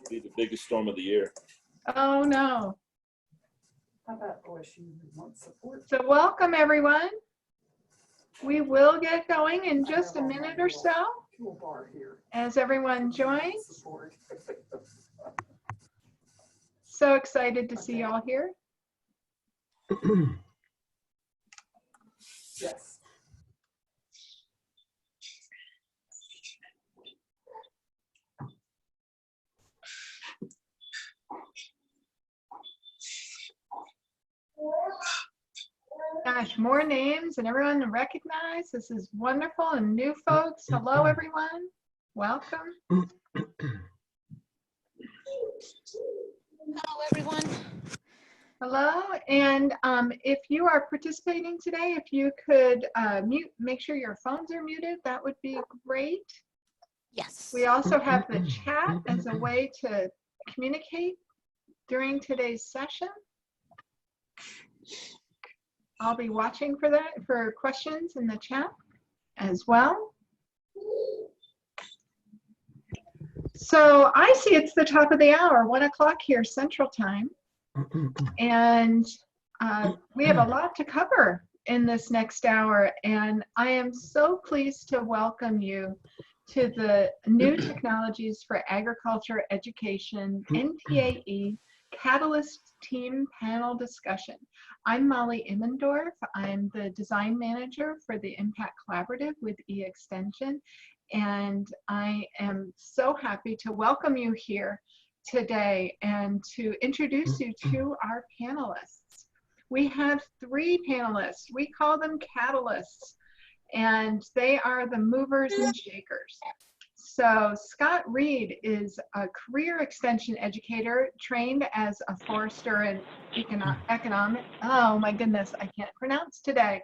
be the biggest storm of the year. Oh, no. How about OSU remote support? So welcome, everyone. We will get going in just a minute or so Toolbar here. as everyone joins. Support. So excited to see y'all here. Yes. Gosh, more names and everyone to recognize. This is wonderful. And new folks, hello, everyone. Welcome. Hello, everyone. Hello. And if you are participating today, if you could make sure your phones are muted, that would be great. Yes. We also have the chat as a way to communicate during today's session. I'll be watching for that, for questions in the chat as well. So I see it's the top of the hour, 1 o'clock here Central Time. And we have a lot to cover in this next hour. And I am so pleased to welcome you to the New Technologies for Agriculture Education NTAE Catalyst Team panel discussion. I'm Molly Immendorf. I'm the design manager for the Impact Collaborative with eExtension. And I am so happy to welcome you here today and to introduce you to our panelists. We have 3 panelists. We call them catalysts, and they are the movers and shakers. So Scott Reed is a career extension educator trained as a forester and economic, oh my goodness, I can't pronounce today.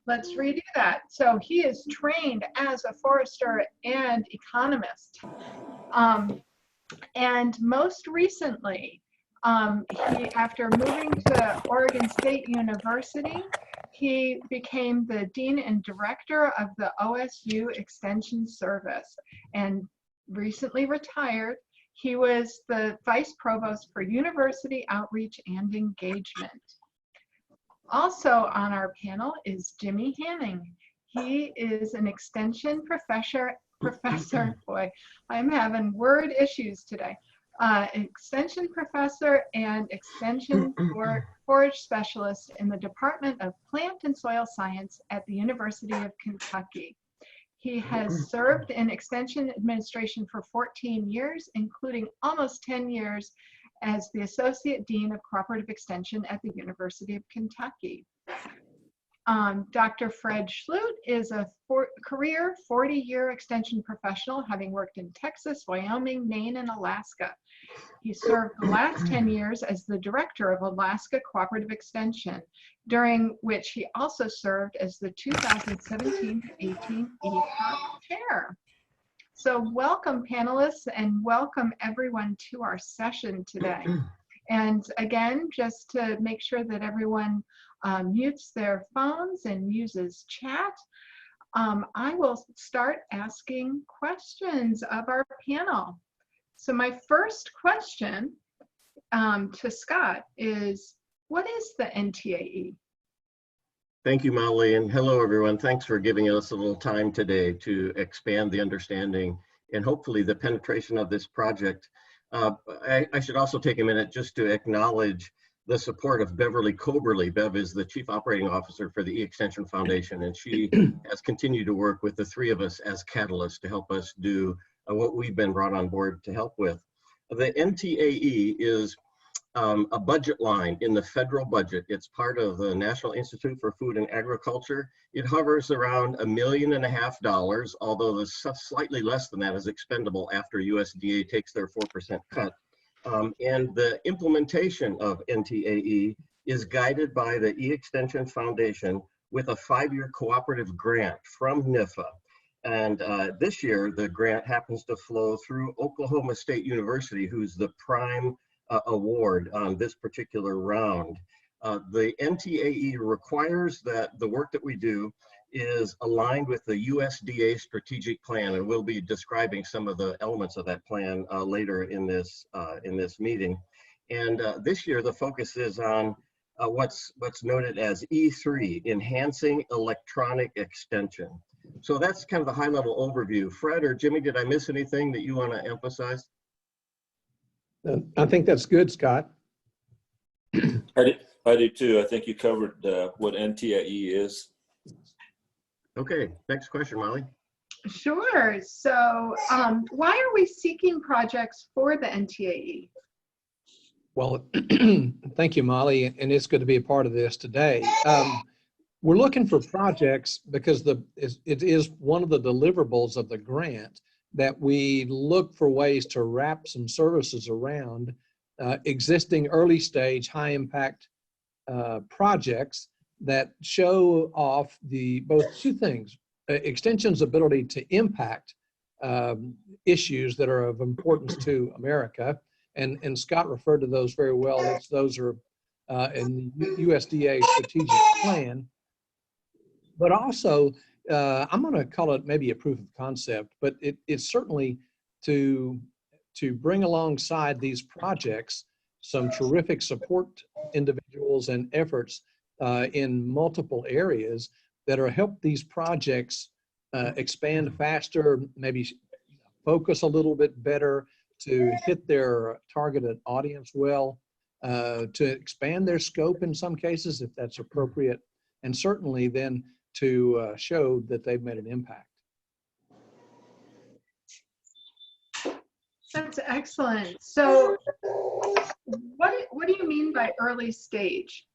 Let's redo that. So he is trained as a forester and economist. And most recently, after moving to Oregon State University, he became the Dean and Director of the OSU Extension Service and recently retired. He was the Vice Provost for University Outreach and Engagement. Also on our panel is Jimmy Hanning. He is an Extension professor, boy, I'm having word issues today. Extension professor and extension forage specialist in the Department of Plant and Soil Science at the University of Kentucky. He has served in extension administration for 14 years, including almost 10 years as the Associate Dean of Cooperative Extension at the University of Kentucky. Dr. Fred Schlutt is a career 40-year extension professional, having worked in Texas, Wyoming, Maine, and Alaska. He served the last 10 years as the director of Alaska Cooperative Extension, during which he also served as the 2017-18 ECOP chair. So welcome, panelists, and welcome everyone to our session today. And again, just to make sure that everyone mutes their phones and uses chat, I will start asking questions of our panel. So my first question to Scott is, what is the NTAE? Thank you, Molly, and hello, everyone. Thanks for giving us a little time today to expand the understanding and hopefully the penetration of this project. I should also take a minute just to acknowledge the support of Beverly Coberly. Bev is the Chief Operating Officer for the E-Extension Foundation, and she has continued to work with the 3 of us as catalysts to help us do what we've been brought on board to help with. The NTAE is a budget line in the federal budget. It's part of the National Institute for Food and Agriculture. It hovers around $1.5 million, although the slightly less than that is expendable after USDA takes their 4% cut. And the implementation of NTAE is guided by the E-Extension Foundation with a 5-year cooperative grant from NIFA. And this year, the grant happens to flow through Oklahoma State University, who's the prime award on this particular round. The NTAE requires that the work that we do is aligned with the USDA strategic plan, and we'll be describing some of the elements of that plan later in this meeting. And this year, the focus is on what's noted as E3, enhancing electronic extension. So that's kind of the high-level overview. Fred or Jimmy, did I miss anything that you want to emphasize? I think that's good, Scott. I do too. I think you covered what NTAE is. Okay, next question, Molly. Sure. So why are we seeking projects for the NTAE? Well, thank you, Molly, and it's good to be a part of this today. We're looking for projects because it is one of the deliverables of the grant that we look for ways to wrap some services around existing early stage, high impact projects that show off both two things: Extension's ability to impact issues that are of importance to America, and Scott referred to those very well. Those are in the USDA strategic plan, but also I'm going to call it maybe a proof of concept, but it's certainly to bring alongside these projects some terrific support individuals and efforts in multiple areas that are help these projects expand faster, maybe focus a little bit better, to hit their targeted audience well, to expand their scope in some cases if that's appropriate, and certainly then to show that they've made an impact. That's excellent. So what do you mean by early stage?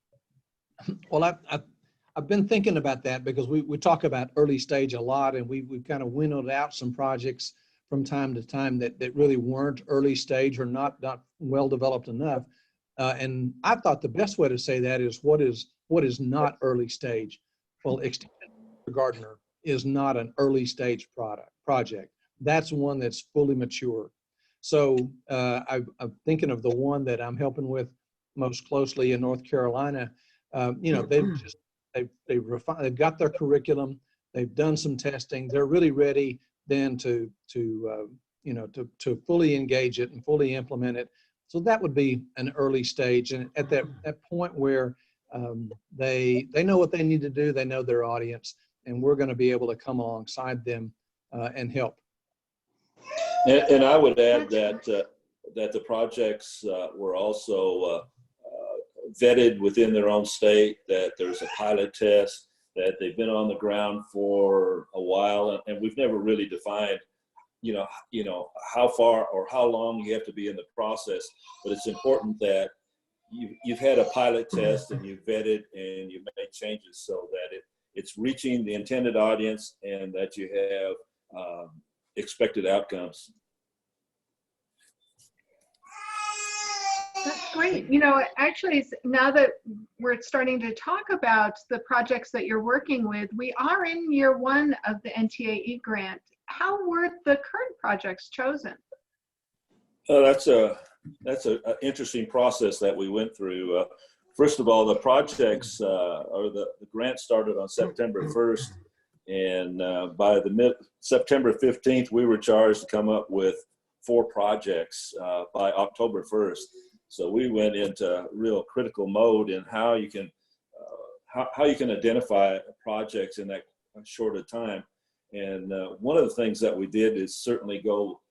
Well, I've been thinking about that because we talk about early stage a lot, and we've kind of winnowed out some projects from time to time that really weren't early stage or not well developed enough. And I thought the best way to say that is what is not early stage. Well, Extension Gardner is not an early stage project. That's one that's fully mature. So I'm thinking of the one that I'm helping with most closely in North Carolina. They've got their curriculum. They've done some testing. They're really ready then to fully engage it and fully implement it. So that would be an early stage, and at that point where they know what they need to do, they know their audience, and we're going to be able to come alongside them and help. And I would add that the projects were also vetted within their own state, that there's a pilot test, that they've been on the ground for a while, and we've never really defined, how far or how long you have to be in the process. But it's important that you've had a pilot test and you've vetted and you've made changes so that it's reaching the intended audience and that you have expected outcomes. That's great. Actually, now that we're starting to talk about the projects that you're working with, we are in year one of the NTAE grant. How were the current projects chosen? That's an interesting process that we went through. First of all, the projects or the grant started on September 1st, and by the September 15th, we were charged to come up with 4 projects by October 1st. So we went into real critical mode in how you can identify projects in that short a time. And one of the things that we did is certainly go,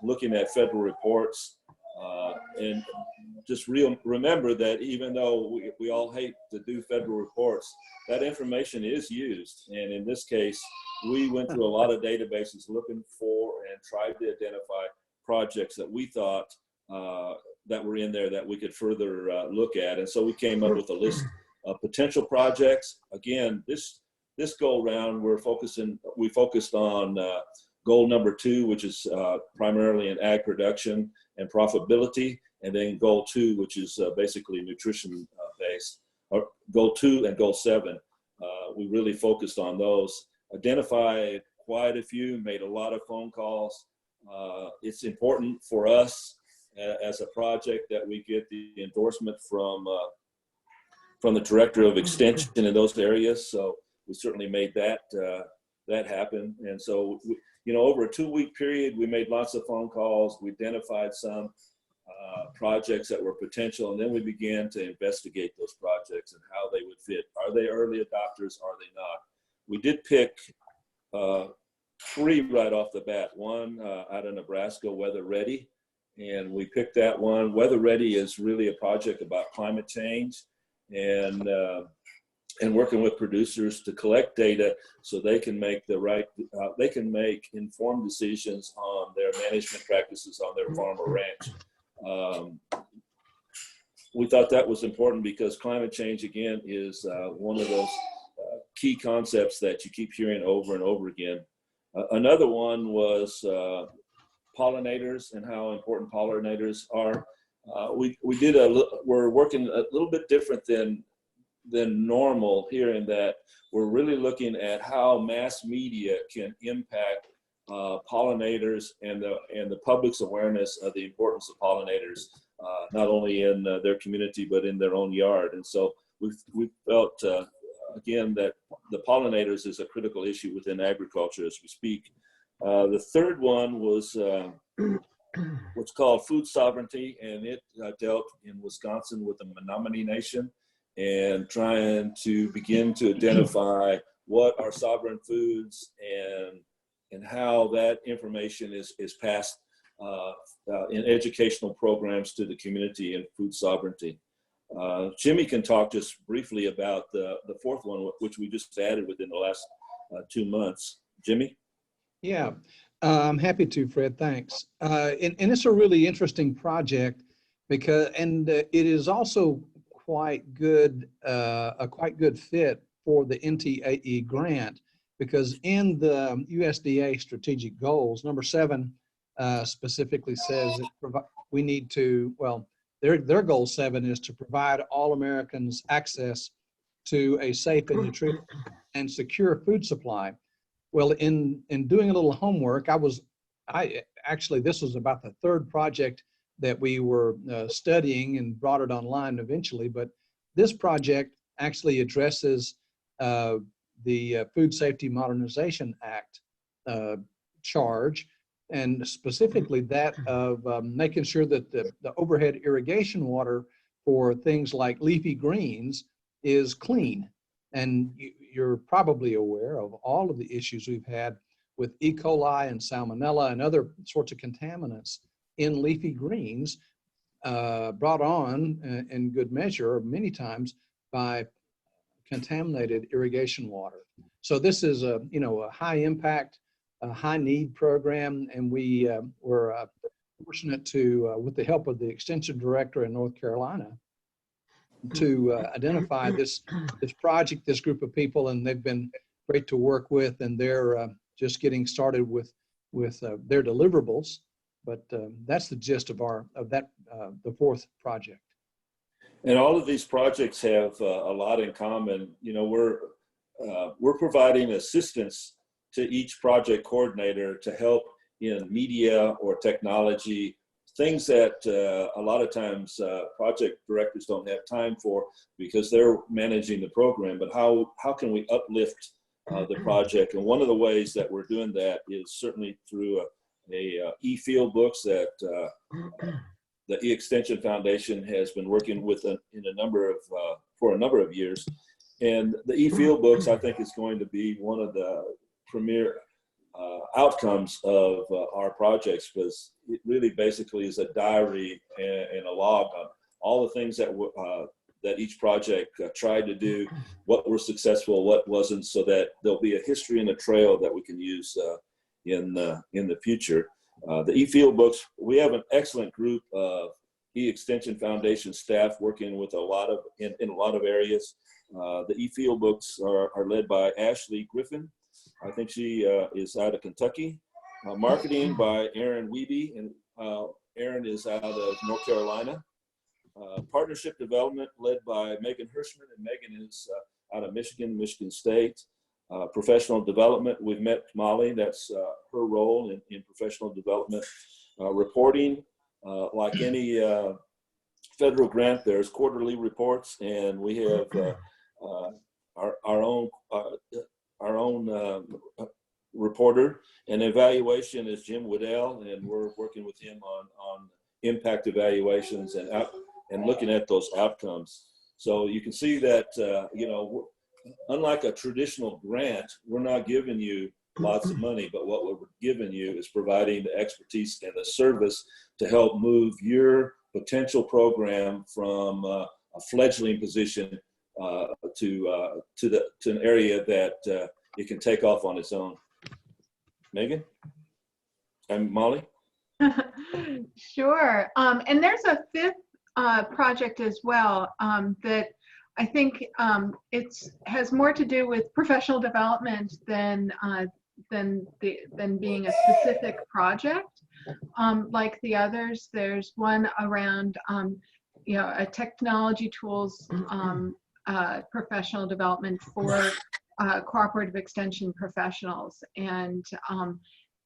looking at federal reports and just remember that even though we all hate to do federal reports, that information is used. And in this case, we went through a lot of databases looking for and tried to identify projects that we thought that were in there that we could further look at. And so we came up with a list of potential projects. Again, this go round, we focused on goal number 2, which is primarily in ag production and profitability, and then goal 2, which is basically nutrition based, or goal 2 and goal 7. We really focused on those, identified quite a few, made a lot of phone calls. It's important for us as a project that we get the endorsement from the director of extension in those areas. So we certainly made that that happen. And so, over a 2-week period, we made lots of phone calls. We identified some projects that were potential, and then we began to investigate those projects and how they would fit. Are they early adopters? Are they not? We did pick 3 right off the bat. One out of Nebraska, Weather Ready, and we picked that one. Weather Ready is really a project about climate change and working with producers to collect data so they can make informed decisions on their management practices on their farm or ranch. We thought that was important because climate change, again, is one of those key concepts that you keep hearing over and over again. Another one was pollinators and how important pollinators are. We're working a little bit different than normal here in that we're really looking at how mass media can impact pollinators and the public's awareness of the importance of pollinators, not only in their community but in their own yard. And so we felt again that the pollinators is a critical issue within agriculture as we speak. The third one was what's called food sovereignty, and it dealt in Wisconsin with the Menominee Nation and trying to begin to identify what are sovereign foods and how that information is passed in educational programs to the community in food sovereignty. Jimmy can talk just briefly about the fourth one, which we just added within the last 2 months. Jimmy? Yeah, I'm happy to, Fred, thanks. And it's a really interesting project because, it is also quite good, a quite good fit for the NTAE grant, because in the USDA strategic goals, number 7 specifically says that we need to, well, their goal 7 is to provide all Americans access to a safe and nutritious and secure food supply. Well, in doing a little homework, actually, this was about the 3rd project that we were studying and brought it online eventually, but this project actually addresses the Food Safety Modernization Act charge, and specifically that of making sure that the overhead irrigation water for things like leafy greens is clean. And you're probably aware of all of the issues we've had with E. coli and salmonella and other sorts of contaminants in leafy greens, brought on in good measure many times by contaminated irrigation water. So this is a high impact, high need program, and we were fortunate to, with the help of the extension director in North Carolina, to identify this project, this group of people, and they've been great to work with, and they're just getting started with their deliverables. But that's the gist of the 4th project. And all of these projects have a lot in common. We're providing assistance to each project coordinator to help in media or technology, things that a lot of times project directors don't have time for because they're managing the program. But how can we uplift the project? And one of the ways that we're doing that is certainly through a e-field books that the E-Extension Foundation has been working with for a number of years. And the e-field books, I think, is going to be one of the premier outcomes of our projects, because it really basically is a diary and a log on all the things that that each project tried to do, what were successful, what wasn't, so that there'll be a history and a trail that we can use in the future. The e-field books, we have an excellent group of E-Extension Foundation staff working with in a lot of areas. The e-field books are led by Ashley Griffin. I think she is out of Kentucky. Marketing by Aaron Wiebe, and Aaron is out of North Carolina. Partnership development led by Megan Hirschman, and Megan is out of Michigan State. Professional development, we've met Molly, that's her role in professional development. Reporting, like any federal grant, there's quarterly reports, and we have our own reporter, and evaluation is Jim Waddell, and we're working with him on impact evaluations and looking at those outcomes. So you can see that, you know, unlike a traditional grant, we're not giving you lots of money, but what we're giving you is providing the expertise and the service to help move your potential program from a fledgling position to an area that it can take off on its own. Megan and Molly? Sure. And there's a fifth project as well that I think it has more to do with professional development than being a specific project. Like the others, there's one around you know, a technology tools professional development for cooperative extension professionals, and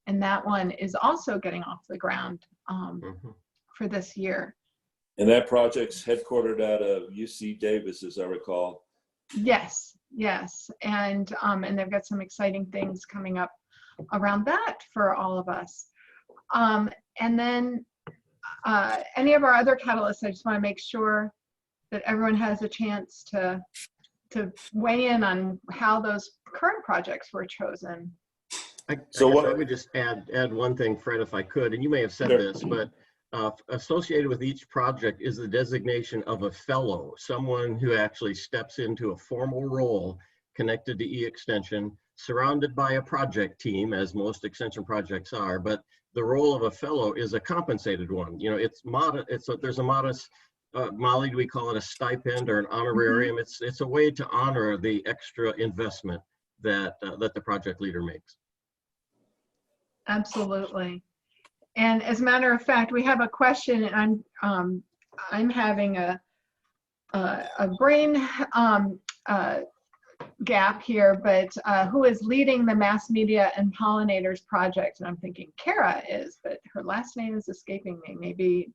that one is also getting off the ground for this year. And that project's headquartered out of UC Davis, as I recall. Yes, yes, and they've got some exciting things coming up around that for all of us. And then any of our other catalysts, I just want to make sure that everyone has a chance to weigh in on how those current projects were chosen. I would just add one thing, Fred, if I could, and you may have said this, but associated with each project is the designation of a fellow, someone who actually steps into a formal role connected to e-extension, surrounded by a project team, as most extension projects are, but the role of a fellow is a compensated one. You know, there's a modest, Molly, do we call it a stipend or an honorarium? It's a way to honor the extra investment that the project leader makes. Absolutely. And as a matter of fact, we have a question, and I'm having a brain gap here, but who is leading the Mass Media and Pollinators project? And I'm thinking Kara is, but her last name is escaping me. Maybe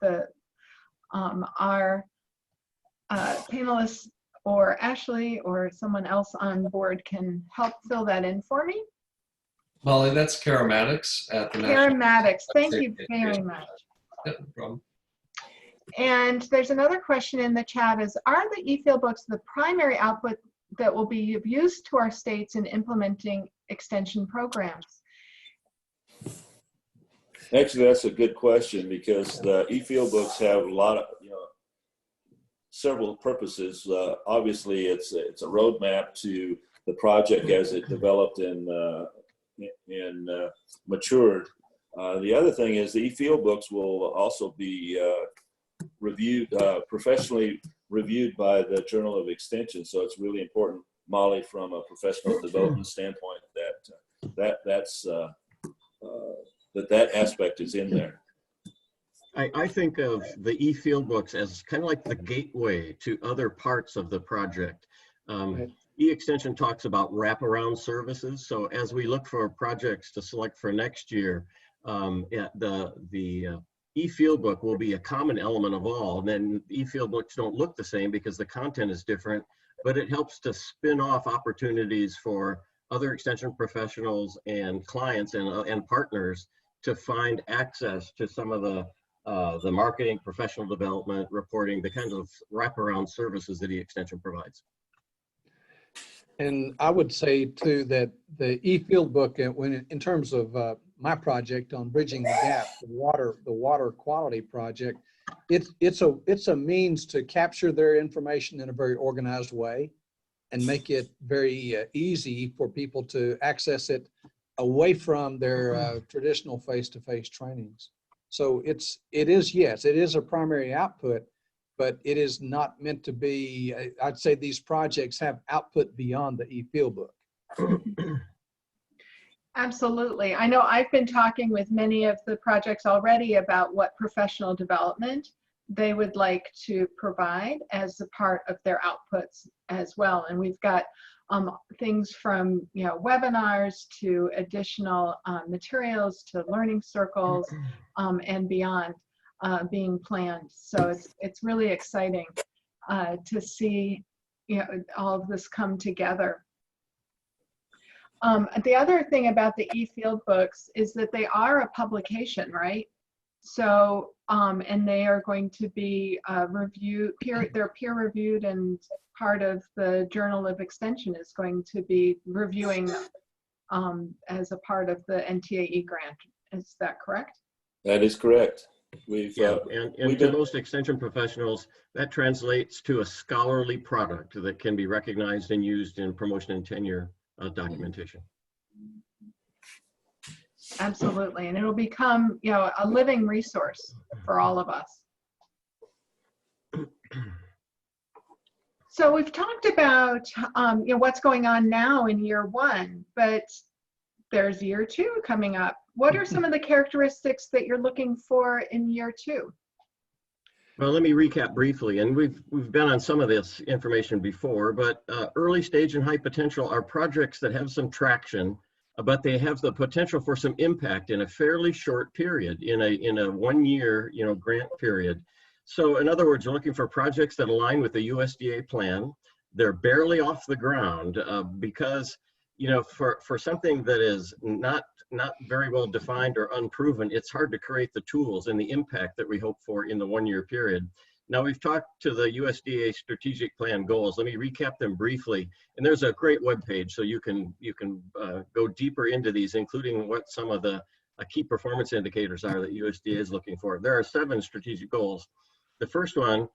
our panelists or Ashley or someone else on board can help fill that in for me. Molly, that's Kara Maddox at the Kara Maddox, thank you very much. No problem. And there's another question in the chat is, are the e-field books the primary output that will be of use to our states in implementing extension programs? Actually, that's a good question, because the e-field books have a lot of, you know, several purposes. Obviously, it's a roadmap to the project as it developed and matured. The other thing is the e-field books will also be reviewed, professionally reviewed by the Journal of Extension. So it's really important, Molly, from a professional development standpoint, that aspect is in there. I think of the e-field books as kind of like the gateway to other parts of the project. E-extension talks about wraparound services. So as we look for projects to select for next year, the e-field book will be a common element of all. And then e-field books don't look the same because the content is different, but it helps to spin off opportunities for other extension professionals and clients and partners to find access to some of the marketing, professional development, reporting, the kinds of wraparound services that e-extension provides. And I would say too that the e-field book, in terms of my project on bridging the gap, the water quality project, it's a means to capture their information in a very organized way and make it very easy for people to access it away from their traditional face-to-face trainings. So it is a primary output, but it is not meant to be. I'd say these projects have output beyond the e-field book. Absolutely. I know I've been talking with many of the projects already about what professional development they would like to provide as a part of their outputs as well. And we've got things from, you know, webinars to additional materials to learning circles and beyond being planned. So it's really exciting to see all of this come together. The other thing about the e-field books is that they are a publication, right? So, and they are going to be they're peer reviewed, and part of the Journal of Extension is going to be reviewing them as a part of the NTAE grant. Is that correct? That is correct. And to most extension professionals, that translates to a scholarly product that can be recognized and used in promotion and tenure documentation. Absolutely, and it'll become, a living resource for all of us. So we've talked about, what's going on now in year one, but there's year two coming up. What are some of the characteristics that you're looking for in year two? Well, let me recap briefly, and we've been on some of this information before, but early stage and high potential are projects that have some traction, but they have the potential for some impact in a fairly short period, in a 1 year, grant period. So in other words, you're looking for projects that align with the USDA plan. They're barely off the ground because, for something that is not very well defined or unproven, it's hard to create the tools and the impact that we hope for in the 1 year period. Now, we've talked to the USDA strategic plan goals. Let me recap them briefly. And there's a great webpage, so you can go deeper into these, including what some of the key performance indicators are that USDA is looking for. There are 7 strategic goals. The first one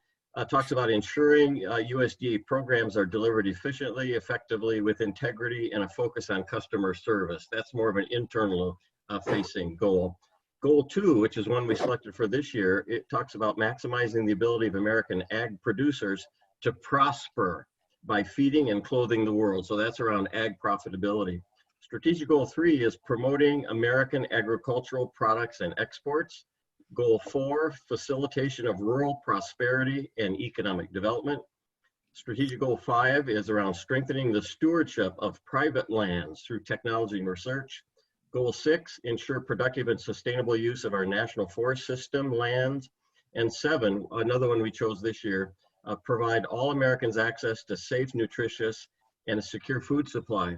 talks about ensuring USDA programs are delivered efficiently, effectively, with integrity, and a focus on customer service. That's more of an internal facing goal. Goal 2, which is one we selected for this year, it talks about maximizing the ability of American ag producers to prosper by feeding and clothing the world. So that's around ag profitability. Strategic Goal 3 is promoting American agricultural products and exports. Goal 4, facilitation of rural prosperity and economic development. Strategic Goal 5 is around strengthening the stewardship of private lands through technology and research. Goal 6, ensure productive and sustainable use of our national forest system lands. And 7, another one we chose this year, provide all Americans access to safe, nutritious, and a secure food supply.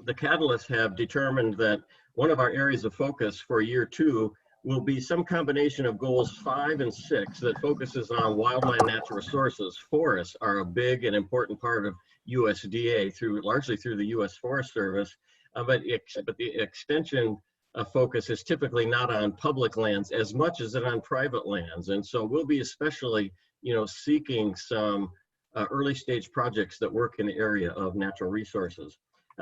The Catalysts have determined that one of our areas of focus for year 2 will be some combination of goals 5 and 6 that focuses on wildland natural resources. Forests are a big and important part of USDA, largely through the U.S. Forest Service, but the extension focus is typically not on public lands as much as it on private lands. And so we'll be especially, seeking some early stage projects that work in the area of natural resources.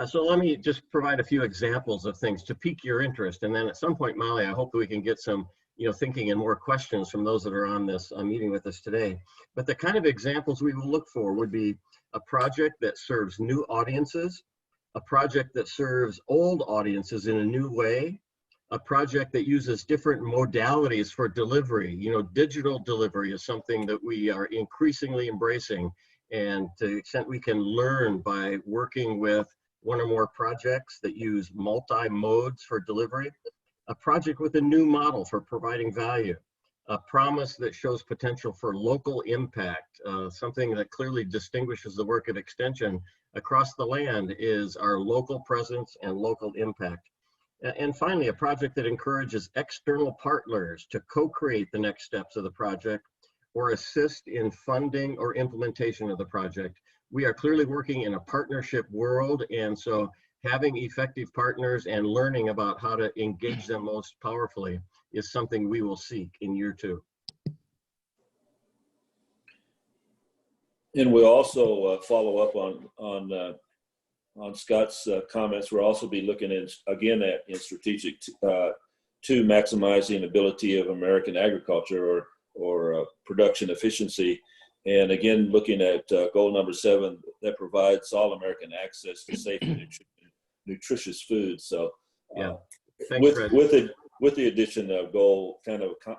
So let me just provide a few examples of things to pique your interest. And then at some point, Molly, I hope that we can get some, thinking and more questions from those that are on this meeting with us today. But the kind of examples we will look for would be a project that serves new audiences, a project that serves old audiences in a new way, a project that uses different modalities for delivery. Digital delivery is something that we are increasingly embracing, and to the extent we can learn by working with one or more projects that use multi-modes for delivery, a project with a new model for providing value, a promise that shows potential for local impact. Something that clearly distinguishes the work of Extension across the land is our local presence and local impact. And finally, a project that encourages external partners to co-create the next steps of the project or assist in funding or implementation of the project. We are clearly working in a partnership world, and so having effective partners and learning about how to engage them most powerfully is something we will seek in year 2. And we'll also follow up on Scott's comments. We'll also be looking in strategic 2, maximizing ability of American agriculture or production efficiency. And again, looking at goal number 7, that provides all American access to safe and nutritious food. So yeah, thanks, with the addition of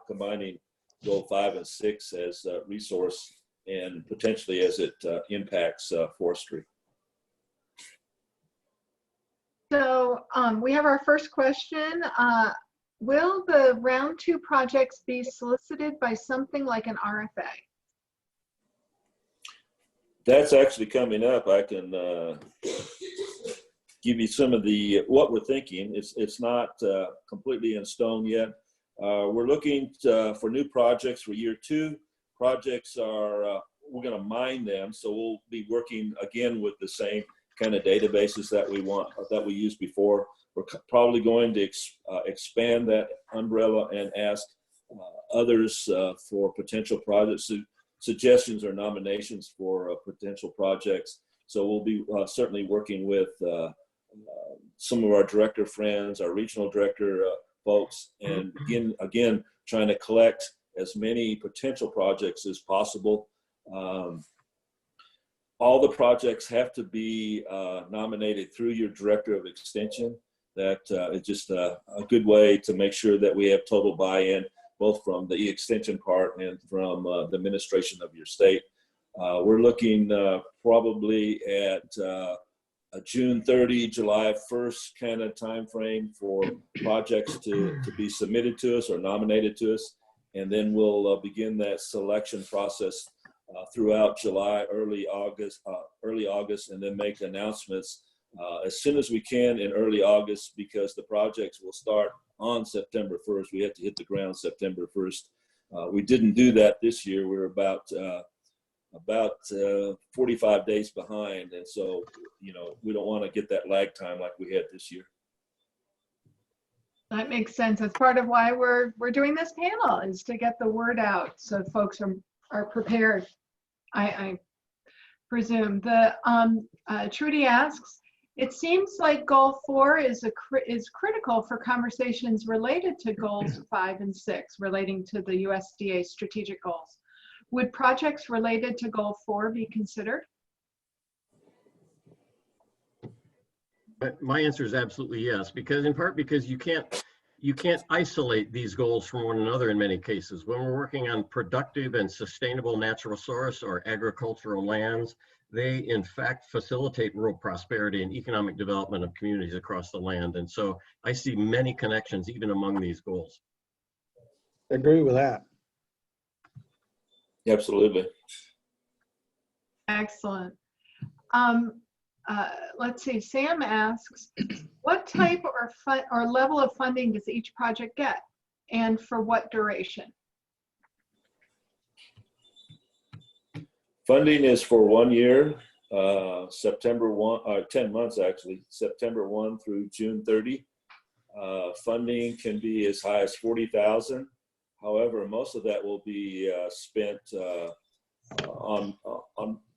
combining goal 5 and 6 as a resource and potentially as it impacts forestry. So we have our first question. Will the round 2 projects be solicited by something like an RFA? That's actually coming up. I can give you some of what we're thinking. It's not completely in stone yet. We're looking for new projects for year 2. Projects are, we're going to mine them. So we'll be working again with the same kind of databases that we used before. We're probably going to expand that umbrella and ask others for potential projects, suggestions or nominations for potential projects. So we'll be certainly working with some of our director friends, our regional director folks, and again, trying to collect as many potential projects as possible. All the projects have to be nominated through your director of extension. That is just a good way to make sure that we have total buy-in, both from the extension part and from the administration of your state. We're looking probably at a June 30, July 1st kind of time frame for projects to be submitted to us or nominated to us. And then we'll begin that selection process throughout July, early August, and then make announcements as soon as we can in early August, because the projects will start on September 1st. We have to hit the ground September 1st. We didn't do that this year. We're about 45 days behind. And so, we don't want to get that lag time like we had this year. That makes sense. That's part of why we're doing this panel, is to get the word out so folks are prepared. I presume. Trudy asks, it seems like goal 4 is critical for conversations related to goals 5 and 6, relating to the USDA strategic goals. Would projects related to goal 4 be considered? But my answer is absolutely yes, because in part because you can't isolate these goals from one another in many cases. When we're working on productive and sustainable natural source or agricultural lands, they in fact facilitate rural prosperity and economic development of communities across the land. And so I see many connections even among these goals. I agree with that. Absolutely. Excellent. Let's see, Sam asks, what type or level of funding does each project get, and for what duration? Funding is for 1 year, September 1, 10 months actually, September 1 through June 30. Funding can be as high as $40,000. However, most of that will be spent on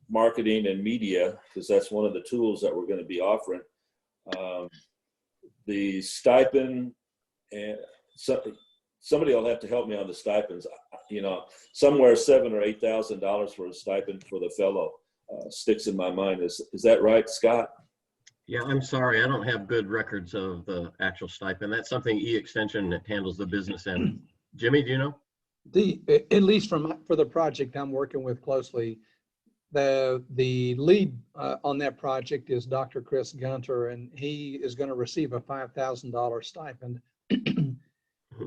marketing and media, because that's one of the tools that we're going to be offering. The stipend, and somebody will have to help me on the stipends. Somewhere $7,000 or $8,000 for a stipend for the fellow sticks in my mind. Is that right, Scott? Yeah, I'm sorry, I don't have good records of the actual stipend. That's something E-Extension handles the business end. Jimmy, do you know? At least for the project I'm working with closely, the lead on that project is Dr. Chris Gunter, and he is going to receive a $5,000 stipend.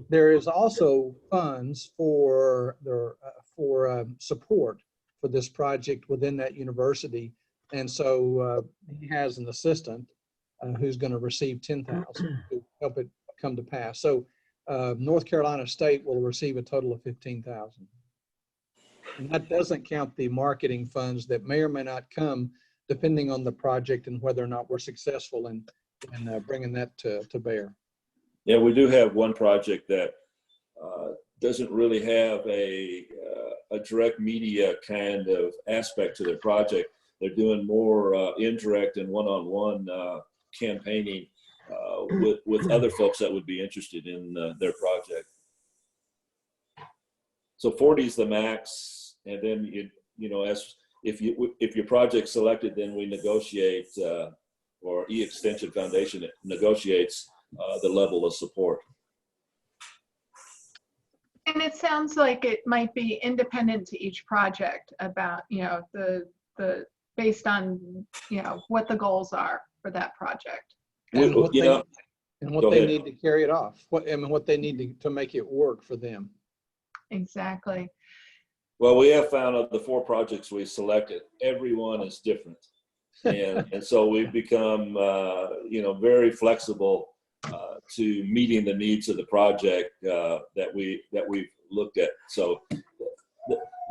There is also funds for support for this project within that university, and so he has an assistant who's going to receive $10,000 to help it come to pass. So North Carolina State will receive a total of $15,000. And that doesn't count the marketing funds that may or may not come depending on the project and whether or not we're successful in bringing that to bear. Yeah, we do have one project that doesn't really have a direct media kind of aspect to their project. They're doing more indirect and one-on-one campaigning with other folks that would be interested in their project. So 40 is the max, and then if your project's selected, then we negotiate, or E-Extension Foundation negotiates the level of support. And it sounds like it might be independent to each project about, the based on, what the goals are for that project. And what they need to carry it off. What they need to make it work for them. Exactly. Well, we have found of the 4 projects we selected, everyone is different. And so we've become, very flexible to meeting the needs of the project that we've looked at. So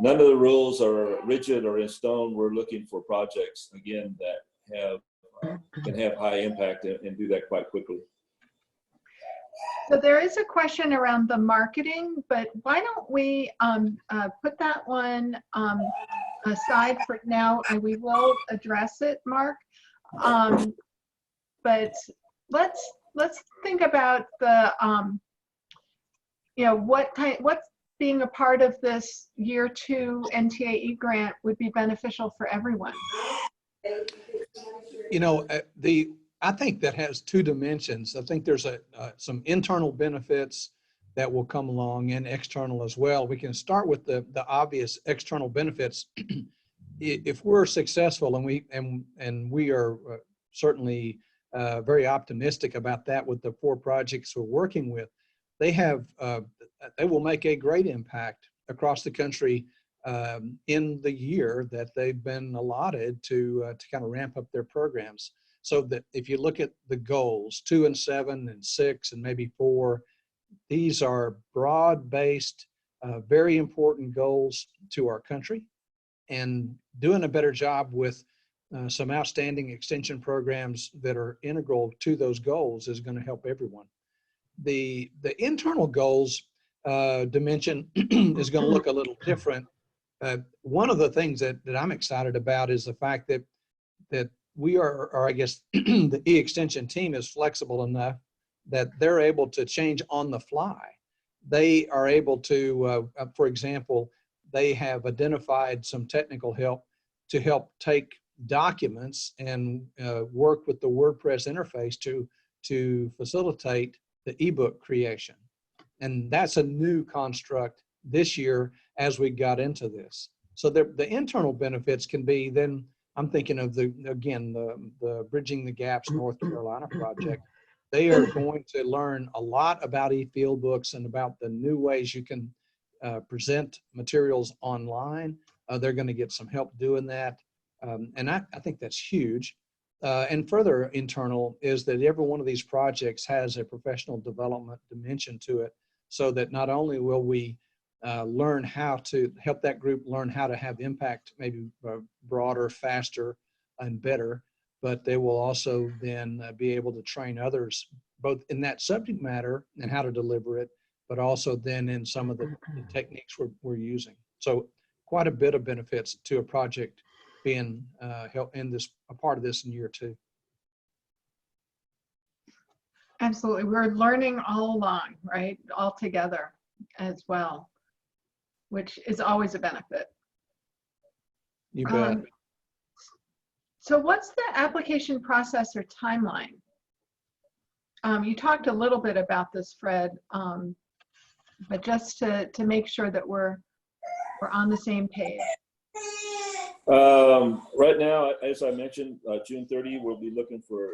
none of the rules are rigid or in stone. We're looking for projects, again, that can have high impact and do that quite quickly. So there is a question around the marketing, but why don't we put that one aside for now, and we will address it, Mark. But let's think about the what's being a part of this year 2 NTAE grant would be beneficial for everyone. I think that has 2 dimensions. I think there's some internal benefits that will come along and external as well. We can start with the obvious external benefits. If we're successful, and we are certainly very optimistic about that with the 4 projects we're working with, they will make a great impact across the country in the year that they've been allotted to kind of ramp up their programs. So that if you look at the goals, 2 and 7 and 6 and maybe 4, these are broad-based, very important goals to our country, and doing a better job with some outstanding extension programs that are integral to those goals is going to help everyone. The internal goals dimension is going to look a little different. One of the things that I'm excited about is the fact that we are, or I guess the e-extension team is flexible enough that they're able to change on the fly. They are able to, for example, they have identified some technical help to help take documents and work with the WordPress interface to facilitate the ebook creation. And that's a new construct this year as we got into this. So the internal benefits can be, then I'm thinking of the Bridging the Gaps North Carolina project. They are going to learn a lot about e-field books and about the new ways you can present materials online. They're going to get some help doing that. And I think that's huge. And further internal is that every one of these projects has a professional development dimension to it, so that not only will we learn how to help that group learn how to have impact, maybe broader, faster, and better, but they will also then be able to train others both in that subject matter and how to deliver it, but also then in some of the techniques we're using. So quite a bit of benefits to a project being a part of this in year 2. Absolutely. We're learning all along, right? All together as well, which is always a benefit. You bet. So what's the application process or timeline? You talked a little bit about this, Fred, but just to make sure that we're on the same page. Right now, as I mentioned, June 30, we'll be looking for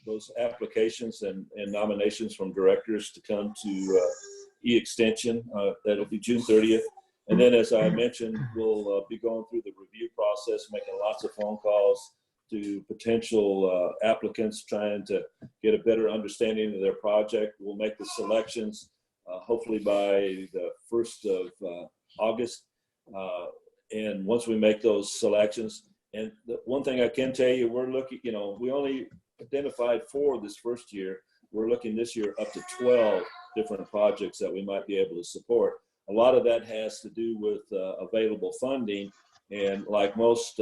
those applications and nominations from directors to come to e-extension. That'll be June 30th. And then, as I mentioned, we'll be going through the review process, making lots of phone calls to potential applicants, trying to get a better understanding of their project. We'll make the selections hopefully by the 1st of August. And once we make those selections, and the one thing I can tell you, we're looking, we only identified 4 this first year. We're looking this year up to 12 different projects that we might be able to support. A lot of that has to do with available funding. And like most,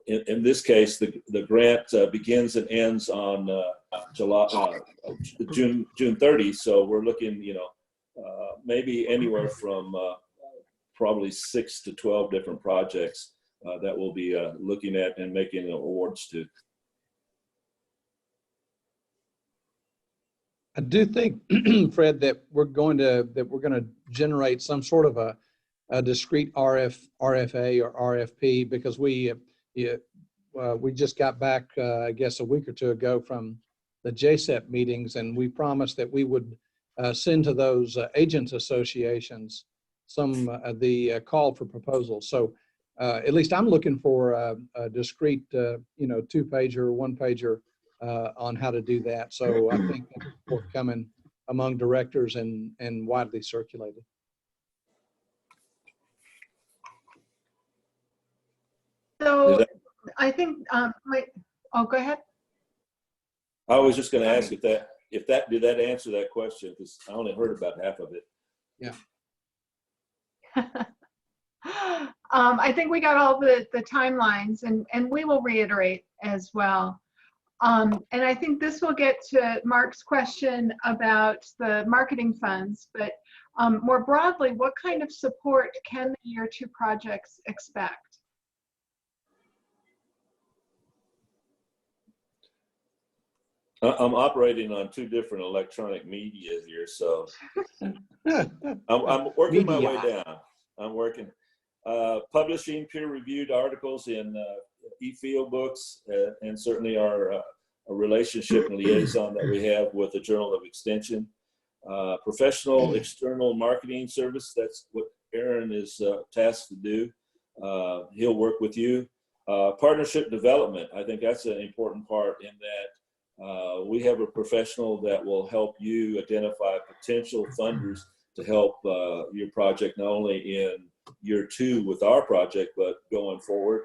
in this case, the grant begins and ends on June 30. So we're looking, maybe anywhere from probably 6 to 12 different projects that we'll be looking at and making awards to. I do think, Fred, that we're going to generate some sort of a discrete RFA or RFP, because we just got back, I guess, a week or 2 ago from the JSEP meetings, and we promised that we would send to those agents associations the call for proposals. So at least I'm looking for a discrete, 2-pager, 1-pager on how to do that. So I think that's forthcoming among directors and widely circulated. So I think, go ahead. I was just going to ask if that did that answer that question, because I only heard about half of it. Yeah. I think we got all the timelines, and we will reiterate as well. And I think this will get to Mark's question about the marketing funds, but more broadly, what kind of support can the year 2 projects expect? I'm operating on 2 different electronic media here, so I'm working my way down. I'm working, publishing peer-reviewed articles in e-field books, and certainly our relationship and liaison that we have with the Journal of Extension. Professional external marketing service, that's what Aaron is tasked to do. He'll work with you. Partnership development, I think that's an important part in that we have a professional that will help you identify potential funders to help your project, not only in year 2 with our project, but going forward.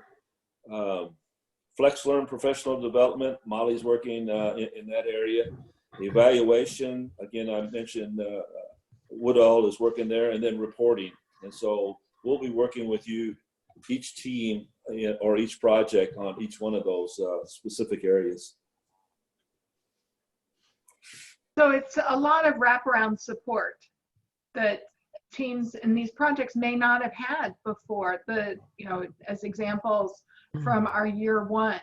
FlexLearn professional development, Molly's working in that area. Evaluation, again, I mentioned Woodall is working there, and then reporting. And so we'll be working with you, each team or each project on each one of those specific areas. So it's a lot of wraparound support that teams in these projects may not have had before. As examples from our year 1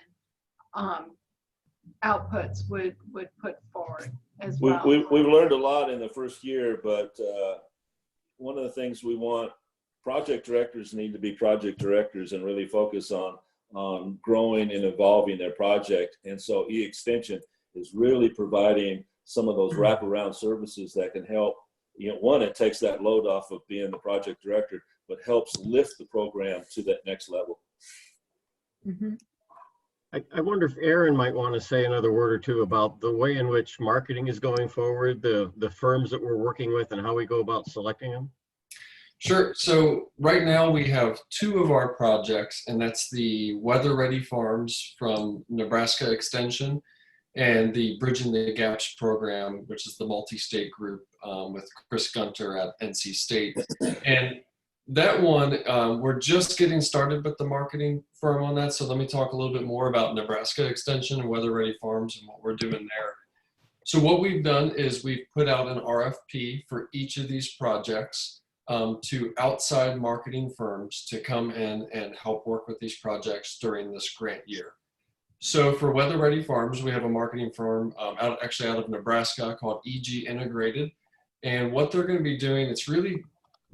outputs would put forward as well. We've learned a lot in the first year, but one of the things we want, project directors need to be project directors and really focus on growing and evolving their project. And so e-extension is really providing some of those wraparound services that can help. One, it takes that load off of being the project director, but helps lift the program to that next level. Mm-hmm. I wonder if Aaron might want to say another word or two about the way in which marketing is going forward, the firms that we're working with, and how we go about selecting them. Sure. So right now we have 2 of our projects, and that's the Weather Ready Farms from Nebraska Extension and the Bridging the Gaps program, which is the multi-state group with Chris Gunter at NC State. And that one, we're just getting started with the marketing firm on that. So let me talk a little bit more about Nebraska Extension and Weather Ready Farms and what we're doing there. So what we've done is we've put out an RFP for each of these projects to outside marketing firms to come in and help work with these projects during this grant year. So for Weather Ready Farms, we have a marketing firm out of Nebraska called EG Integrated. And what they're going to be doing, it's really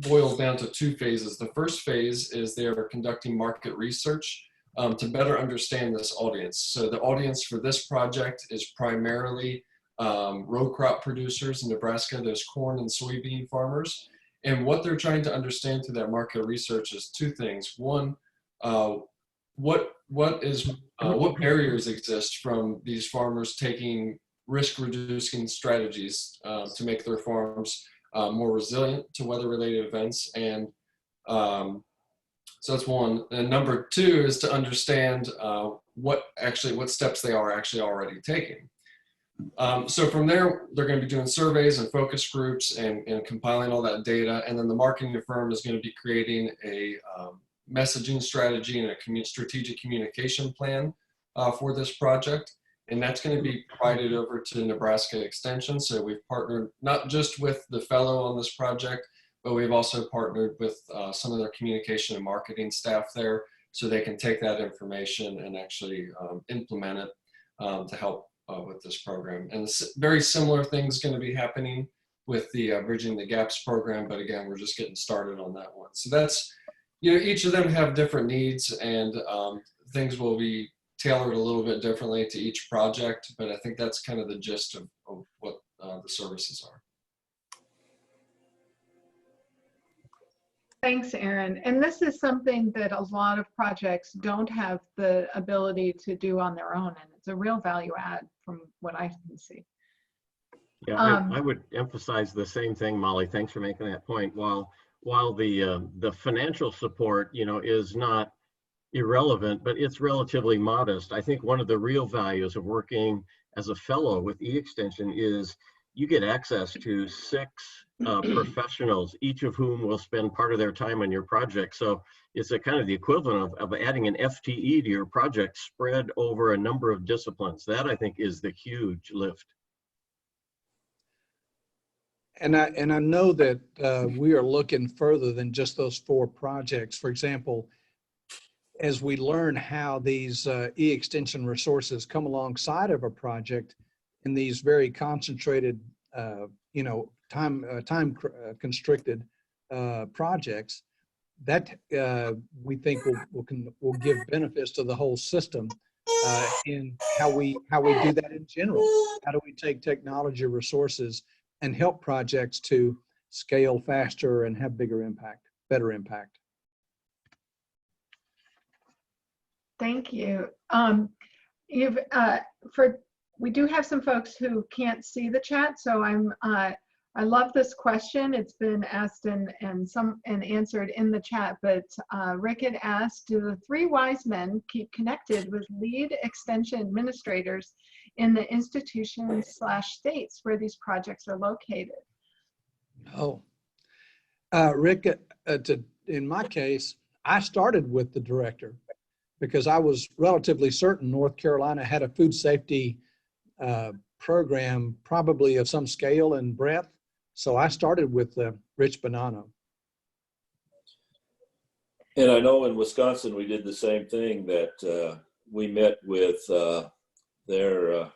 boils down to 2 phases. The first phase is they are conducting market research to better understand this audience. So the audience for this project is primarily row crop producers in Nebraska. There's corn and soybean farmers. And what they're trying to understand through that market research is 2 things. One, what barriers exist from these farmers taking risk-reducing strategies to make their farms more resilient to weather-related events. And so that's one. And number 2 is to understand what steps they are actually already taking. So from there, they're going to be doing surveys and focus groups and compiling all that data. And then the marketing firm is going to be creating a messaging strategy and a strategic communication plan for this project. And that's going to be provided over to Nebraska Extension. So we've partnered not just with the fellow on this project, but we've also partnered with some of their communication and marketing staff there, so they can take that information and actually implement it to help with this program. And very similar things going to be happening with the Bridging the Gaps program, but again, we're just getting started on that one. So that's, each of them have different needs, and things will be tailored a little bit differently to each project, but I think that's kind of the gist of what the services are. Thanks, Erin. And this is something that a lot of projects don't have the ability to do on their own, and it's a real value add from what I can see. Yeah, I would emphasize the same thing, Molly. Thanks for making that point. While the financial support, is not irrelevant, but it's relatively modest. I think one of the real values of working as a fellow with E-Extension is you get access to 6 professionals, each of whom will spend part of their time on your project. So it's a kind of the equivalent of adding an FTE to your project spread over a number of disciplines. That, I think, is the huge lift. And I know that we are looking further than just those 4 projects. For example, as we learn how these E-Extension resources come alongside of a project in these very concentrated, time constricted projects, that we think will give benefits to the whole system in how we do that in general. How do we take technology resources and help projects to scale faster and have better impact? Thank you. We do have some folks who can't see the chat, so I love this question. It's been asked and answered in the chat, but Rick had asked, do the 3 wise men keep connected with lead extension administrators in the institutions/states where these projects are located? Oh, Rick, in my case, I started with the director because I was relatively certain North Carolina had a food safety program, probably of some scale and breadth. So I started with Rich Bonanno. And I know in Wisconsin, we did the same thing, that we met with their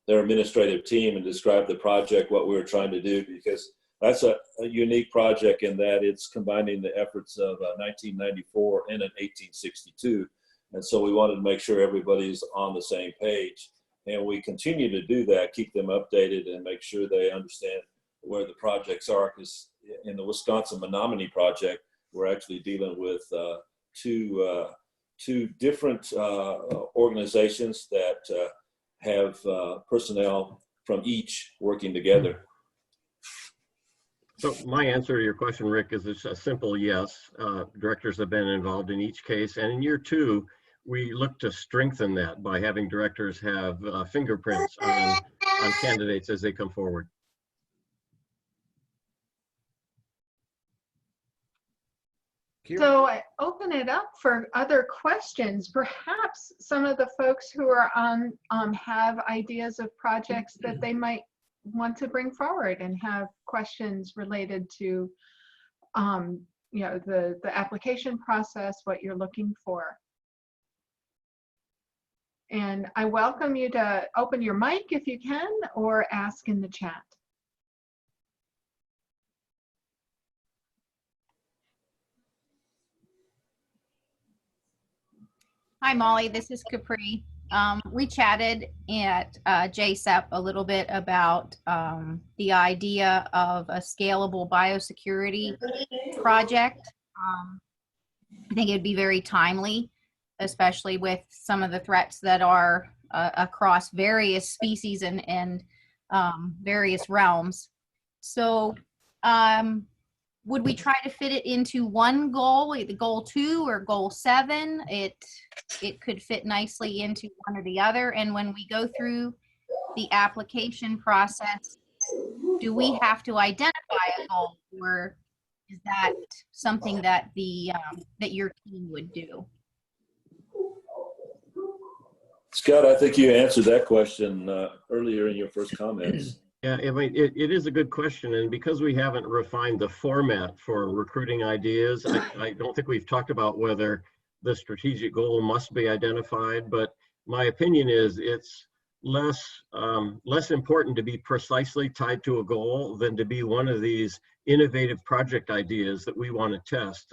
administrative team and described the project, what we were trying to do, because that's a unique project in that it's combining the efforts of 1994 and an 1862. And so we wanted to make sure everybody's on the same page. And we continue to do that, keep them updated and make sure they understand where the projects are, because in the Wisconsin Menominee project, we're actually dealing with two different organizations that have personnel from each working together. So my answer to your question, Rick, is it's a simple yes. Directors have been involved in each case. And in year 2, we look to strengthen that by having directors have fingerprints on candidates as they come forward. So I open it up for other questions. Perhaps some of the folks who are on have ideas of projects that they might want to bring forward and have questions related to the application process, what you're looking for. And I welcome you to open your mic if you can, or ask in the chat. Hi, Molly. This is Capri. We chatted at JSEP a little bit about the idea of a scalable biosecurity project. I think it would be very timely, especially with some of the threats that are across various species and various realms. So would we try to fit it into one goal, the goal 2 or goal 7? It could fit nicely into one or the other. And when we go through the application process, do we have to identify a goal, or is that something that that your team would do? Scott, I think you answered that question earlier in your first comments. Yeah, I mean, it is a good question. And because we haven't refined the format for recruiting ideas, I don't think we've talked about whether the strategic goal must be identified. But my opinion is it's less important to be precisely tied to a goal than to be one of these innovative project ideas that we want to test.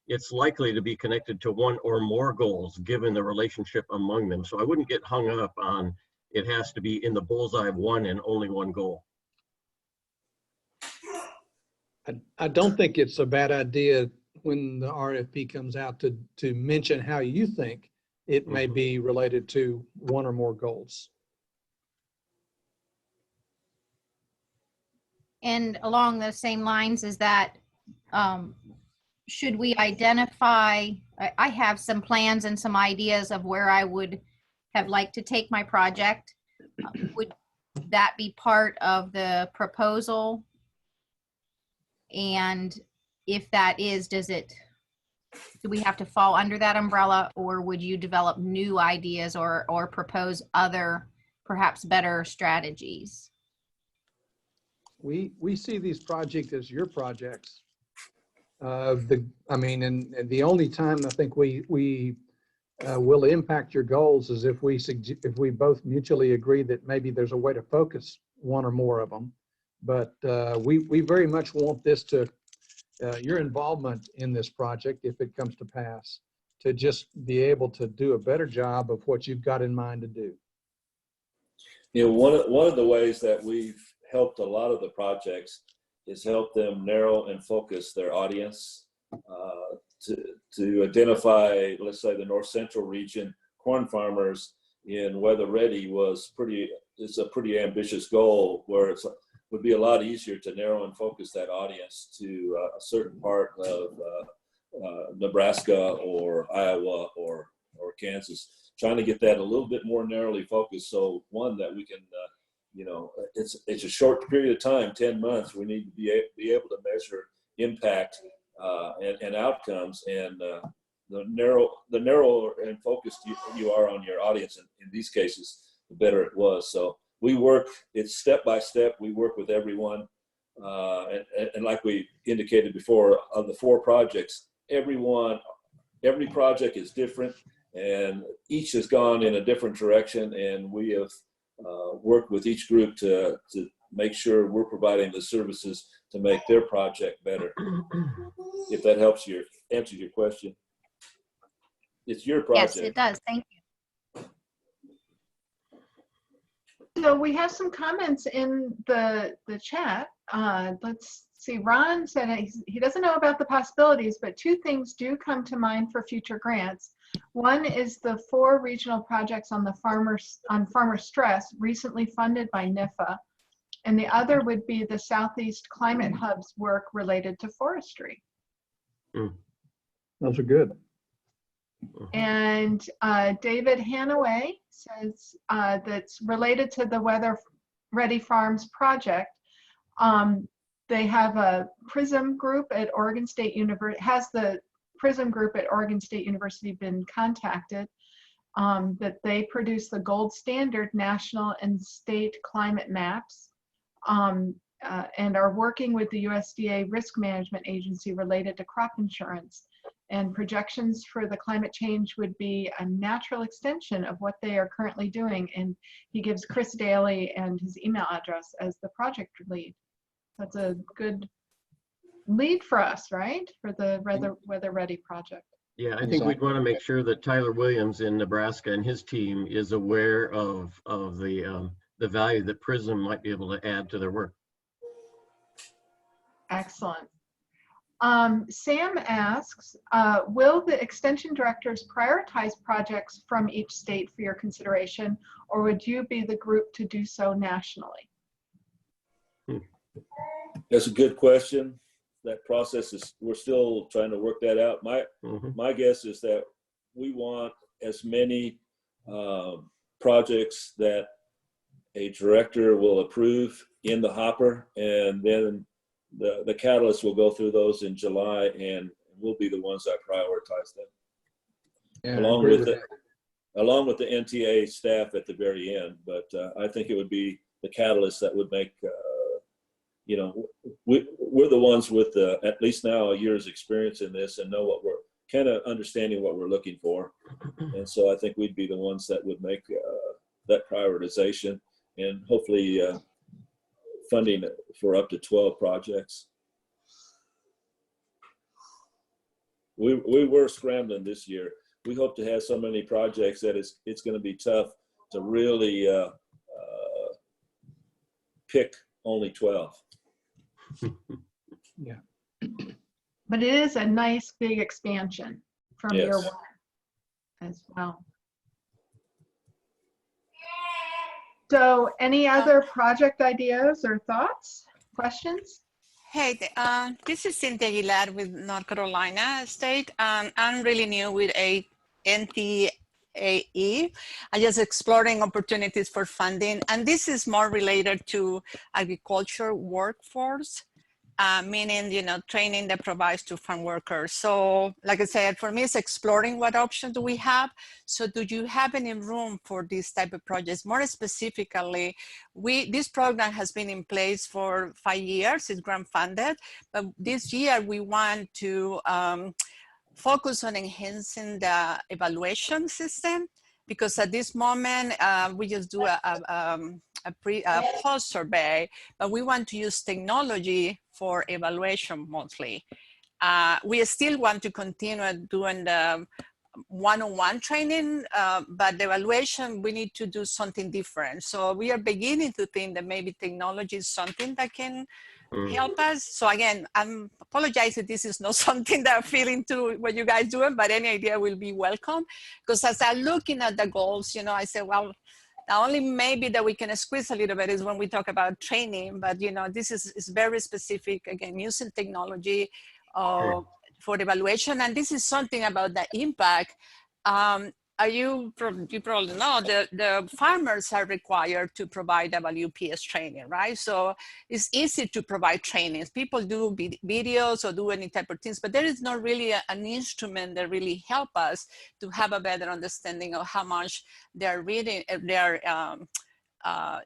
It's likely to be connected to one or more goals given the relationship among them. So I wouldn't get hung up on it has to be in the bullseye of one and only one goal. I don't think it's a bad idea when the RFP comes out to mention how you think it may be related to one or more goals. And along those same lines is that, should we identify, I have some plans and some ideas of where I would have liked to take my project. Would that be part of the proposal? And if that is, do we have to fall under that umbrella, or would you develop new ideas or propose other, perhaps better strategies? We see these projects as your projects. And the only time I think we will impact your goals is if we both mutually agree that maybe there's a way to focus one or more of them. But we very much want this to, your involvement in this project, if it comes to pass, to just be able to do a better job of what you've got in mind to do. You know, one of the ways that we've helped a lot of the projects is help them narrow and focus their audience to identify, let's say, the North Central region corn farmers in weather ready it's a pretty ambitious goal, where it would be a lot easier to narrow and focus that audience to a certain part of Nebraska or Iowa or Kansas, trying to get that a little bit more narrowly focused. So one, that we can it's a short period of time, 10 months. We need to be able to measure impact and outcomes, and the narrower and focused you are on your audience in these cases, the better it was. So it's step by step. We work with everyone, and like we indicated before, of the 4 projects, every project is different, and each has gone in a different direction, and we have work with each group to make sure we're providing the services to make their project better. If that helps answer your question. It's your project. Yes, it does. Thank you. So we have some comments in the chat. Let's see. Ron said he doesn't know about the possibilities, but 2 things do come to mind for future grants. One is the 4 regional projects on farmer stress recently funded by NIFA, and the other would be the Southeast Climate Hub's work related to forestry. Those are good. And David Hanaway says that's related to the Weather Ready Farms project. They have a PRISM group at Oregon State University. Has the PRISM group at Oregon State University been contacted? That they produce the gold standard national and state climate maps, and are working with the USDA risk management agency related to crop insurance. And projections for the climate change would be a natural extension of what they are currently doing. And he gives Chris Daly and his email address as the project lead. That's a good lead for us, right? For the Weather Ready project. Yeah, I think we'd want to make sure that Tyler Williams in Nebraska and his team is aware of the value that PRISM might be able to add to their work. Excellent. Sam asks, will the extension directors prioritize projects from each state for your consideration, or would you be the group to do so nationally? That's a good question. That process we're still trying to work that out. My guess is that we want as many projects that a director will approve in the hopper, and then the Catalyst will go through those in July, and we'll be the ones that prioritize them. Yeah, along with the NTA staff at the very end. But I think it would be the Catalyst that would make, we're the ones with at least now a year's experience in this and know what we're kind of understanding what we're looking for. And so I think we'd be the ones that would make that prioritization, and hopefully funding for up to 12 projects. We were scrambling this year. We hope to have so many projects that it's going to be tough to really pick only 12. Yeah. But it is a nice big expansion from year Yes. one as well. So any other project ideas or thoughts, questions? Hey, this is Cynthia Aguilar with North Carolina State. I'm really new with NTAE. I'm just exploring opportunities for funding. And this is more related to agriculture workforce, meaning, you know, training that provides to farm workers. So like I said, for me, it's exploring what options do we have. So do you have any room for this type of projects? More specifically, this program has been in place for 5 years, it's grant funded, but this year we want to focus on enhancing the evaluation system, because at this moment we just do a pulse survey, but we want to use technology for evaluation mostly. We still want to continue doing the one-on-one training, but the evaluation, we need to do something different. So we are beginning to think that maybe technology is something that can help us. So again, I'm apologizing, this is not something that I'm feeling to what you guys doing, but any idea will be welcome. Because as I'm looking at the goals, you know, I said, well, the only maybe that we can squeeze a little bit is when we talk about training, but you know, this is very specific, again, using technology for evaluation. And this is something about the impact. You probably know the farmers are required to provide WPS training, right? So it's easy to provide trainings. People do videos or do any type of things, but there is not really an instrument that really help us to have a better understanding of how much they're reading, they're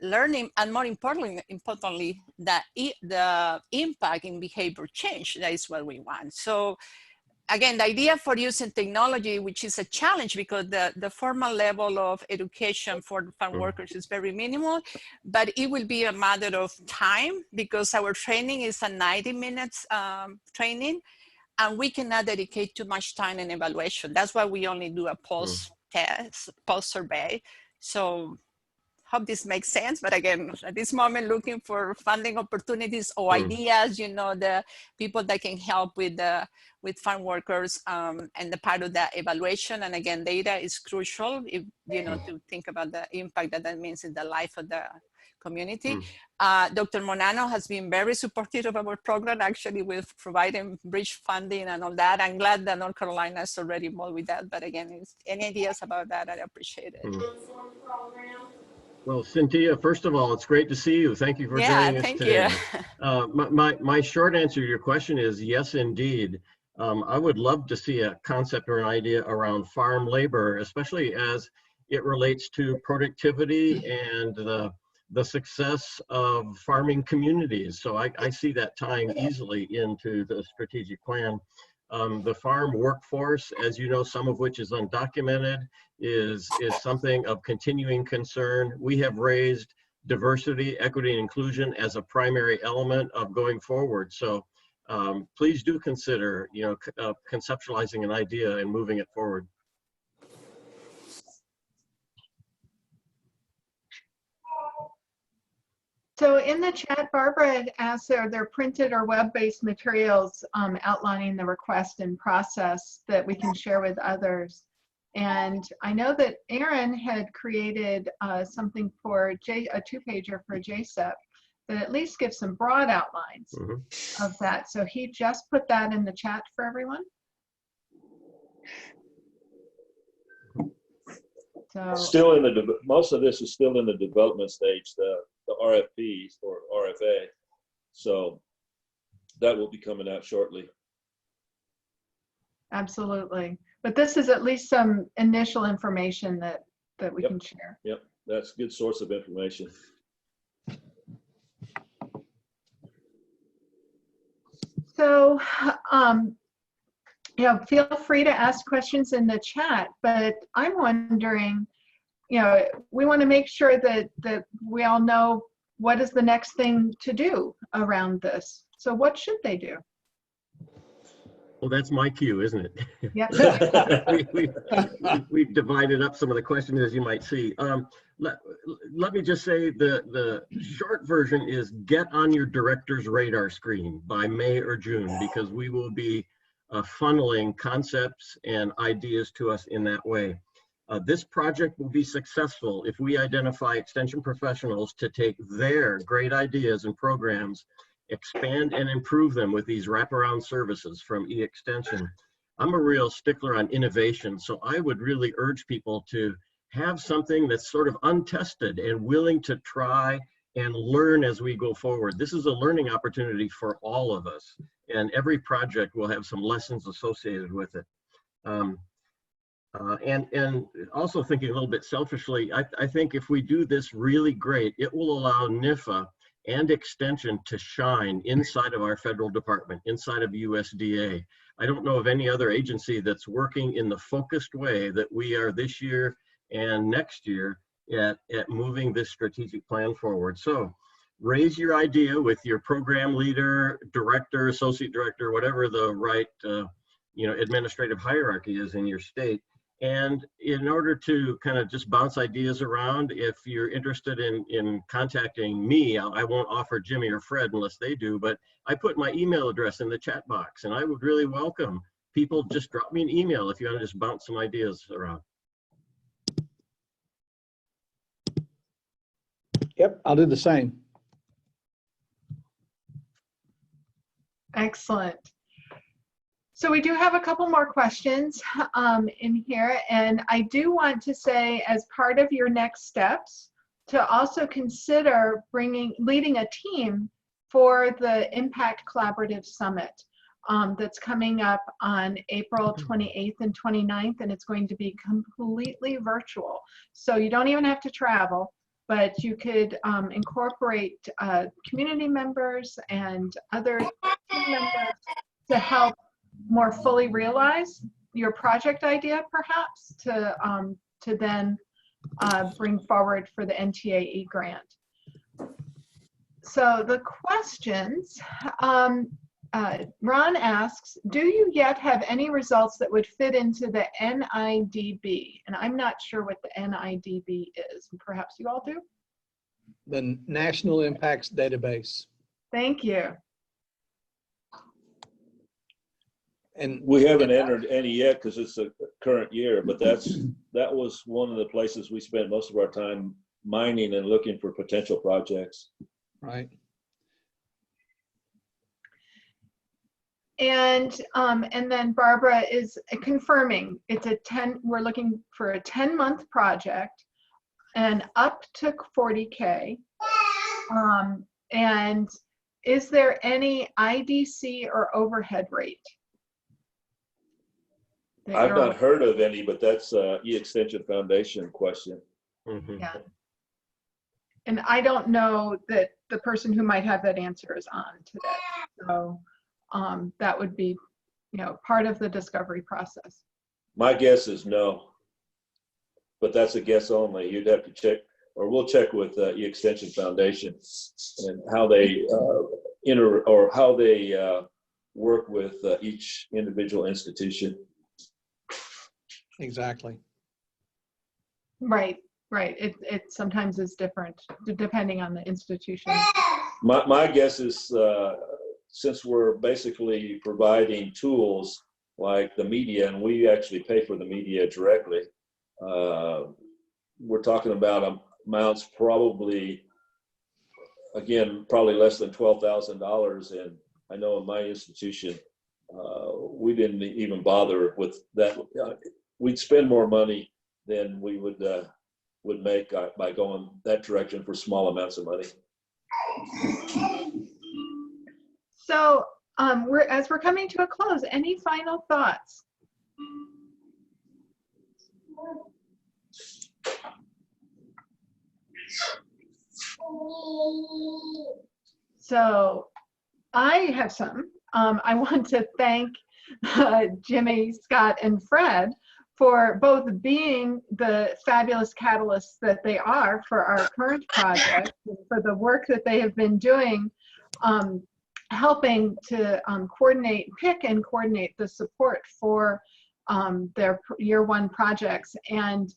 learning, and more importantly, the impact in behavior change. That is what we want. So again, the idea for using technology, which is a challenge because the formal level of education for farm workers is very minimal, but it will be a matter of time because our training is a 90 minutes training, and we cannot dedicate too much time in evaluation. That's why we only do a pulse test, pulse survey. So hope this makes sense. But again, at this moment, looking for funding opportunities or ideas, you know, the people that can help with farm workers and the part of the evaluation. And again, data is crucial, if, you know, to think about the impact that means in the life of the community. Dr. Monano has been very supportive of our program, actually, with providing bridge funding and all that. I'm glad that North Carolina is already involved with that. But again, any ideas about that, I appreciate it. Well, Cynthia, first of all, it's great to see you. Thank you for joining us today. My short answer to your question is yes, indeed. I would love to see a concept or an idea around farm labor, especially as it relates to productivity and the success of farming communities. So I see that tying easily into the strategic plan. The farm workforce, as you know, some of which is undocumented, is something of continuing concern. We have raised diversity, equity, and inclusion as a primary element of going forward. So please do consider, you know, conceptualizing an idea and moving it forward. So in the chat, Barbara had asked, are there printed or web-based materials outlining the request and process that we can share with others? And I know that Aaron had created something for a 2-pager for JSEP that at least gives some broad outlines of that. So he just put that in the chat for everyone. So Still in the most of this is still in the development stage, the RFPs or RFA. So that will be coming out shortly. absolutely. But this is at least some initial information that we can share. Yep, that's a good source of information. So, you know, feel free to ask questions in the chat, but I'm wondering, you know, we want to make sure that we all know what is the next thing to do around this. So what should they do? Well, that's my cue, isn't it? Yep. We've divided up some of the questions, as you might see. Let me just say the short version is get on your director's radar screen by May or June, because we will be funneling concepts and ideas to us in that way. This project will be successful if we identify extension professionals to take their great ideas and programs, expand and improve them with these wraparound services from e-extension. I'm a real stickler on innovation, so I would really urge people to have something that's sort of untested and willing to try and learn as we go forward. This is a learning opportunity for all of us, and every project will have some lessons associated with it. And also thinking a little bit selfishly, I think if we do this really great, it will allow NIFA and extension to shine inside of our federal department, inside of USDA. I don't know of any other agency that's working in the focused way that we are this year and next year at moving this strategic plan forward. So raise your idea with your program leader, director, associate director, whatever the right administrative hierarchy is in your state. And in order to kind of just bounce ideas around, if you're interested in contacting me, I won't offer Jimmy or Fred unless they do, but I put my email address in the chat box, and I would really welcome people. Just drop me an email if you want to just bounce some ideas around. Yep, I'll do the same. Excellent. So we do have a couple more questions in here, and I do want to say, as part of your next steps, to also consider leading a team for the Impact Collaborative Summit that's coming up on April 28th and 29th, and it's going to be completely virtual. So you don't even have to travel, but you could incorporate community members and other team members to help more fully realize your project idea, perhaps, to then bring forward for the NTAE grant. So the questions, Ron asks, do you yet have any results that would fit into the NIDB? And I'm not sure what the NIDB is. Perhaps you all do? The National Impacts Database. Thank you. And we haven't entered any yet because it's a current year, but that was one of the places we spent most of our time mining and looking for potential projects. Right. And then Barbara is confirming we're looking for a 10-month project and up to 40K. And is there any IDC or overhead rate? I've not heard of any, but that's e-extension foundation question. Mm-hmm. Yeah. And I don't know that the person who might have that answer is on today. So that would be, part of the discovery process. My guess is no, but that's a guess only. You'd have to check, or we'll check with e-extension foundation and how they how they work with each individual institution. Exactly. Right. It sometimes is different depending on the institution. My guess is since we're basically providing tools like the media, and we actually pay for the media directly, we're talking about amounts probably less than $12,000. And I know in my institution, we didn't even bother with that. We'd spend more money than we would make by going that direction for small amounts of money. So as we're coming to a close, any final thoughts? So I have some. I want to thank Jimmy, Scott, and Fred for both being the fabulous catalysts that they are for our current project, and for the work that they have been doing helping to pick and coordinate the support for their year one projects, and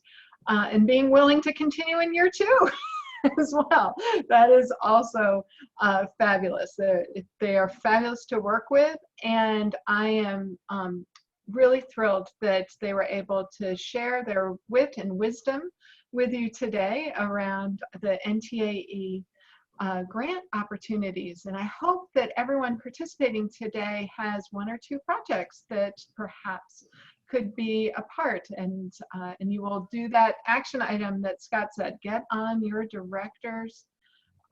being willing to continue in year two as well. That is also fabulous. They are fabulous to work with, and I am really thrilled that they were able to share their wit and wisdom with you today around the NTAE grant opportunities. And I hope that everyone participating today has one or two projects that perhaps could be a part, and you will do that action item that Scott said, get on your director's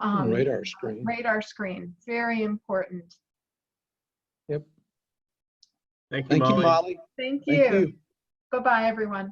radar screen. Radar screen, very important. Yep. Thank you, Thank you, Molly. Molly. Thank Thank you. you. Bye-bye, everyone.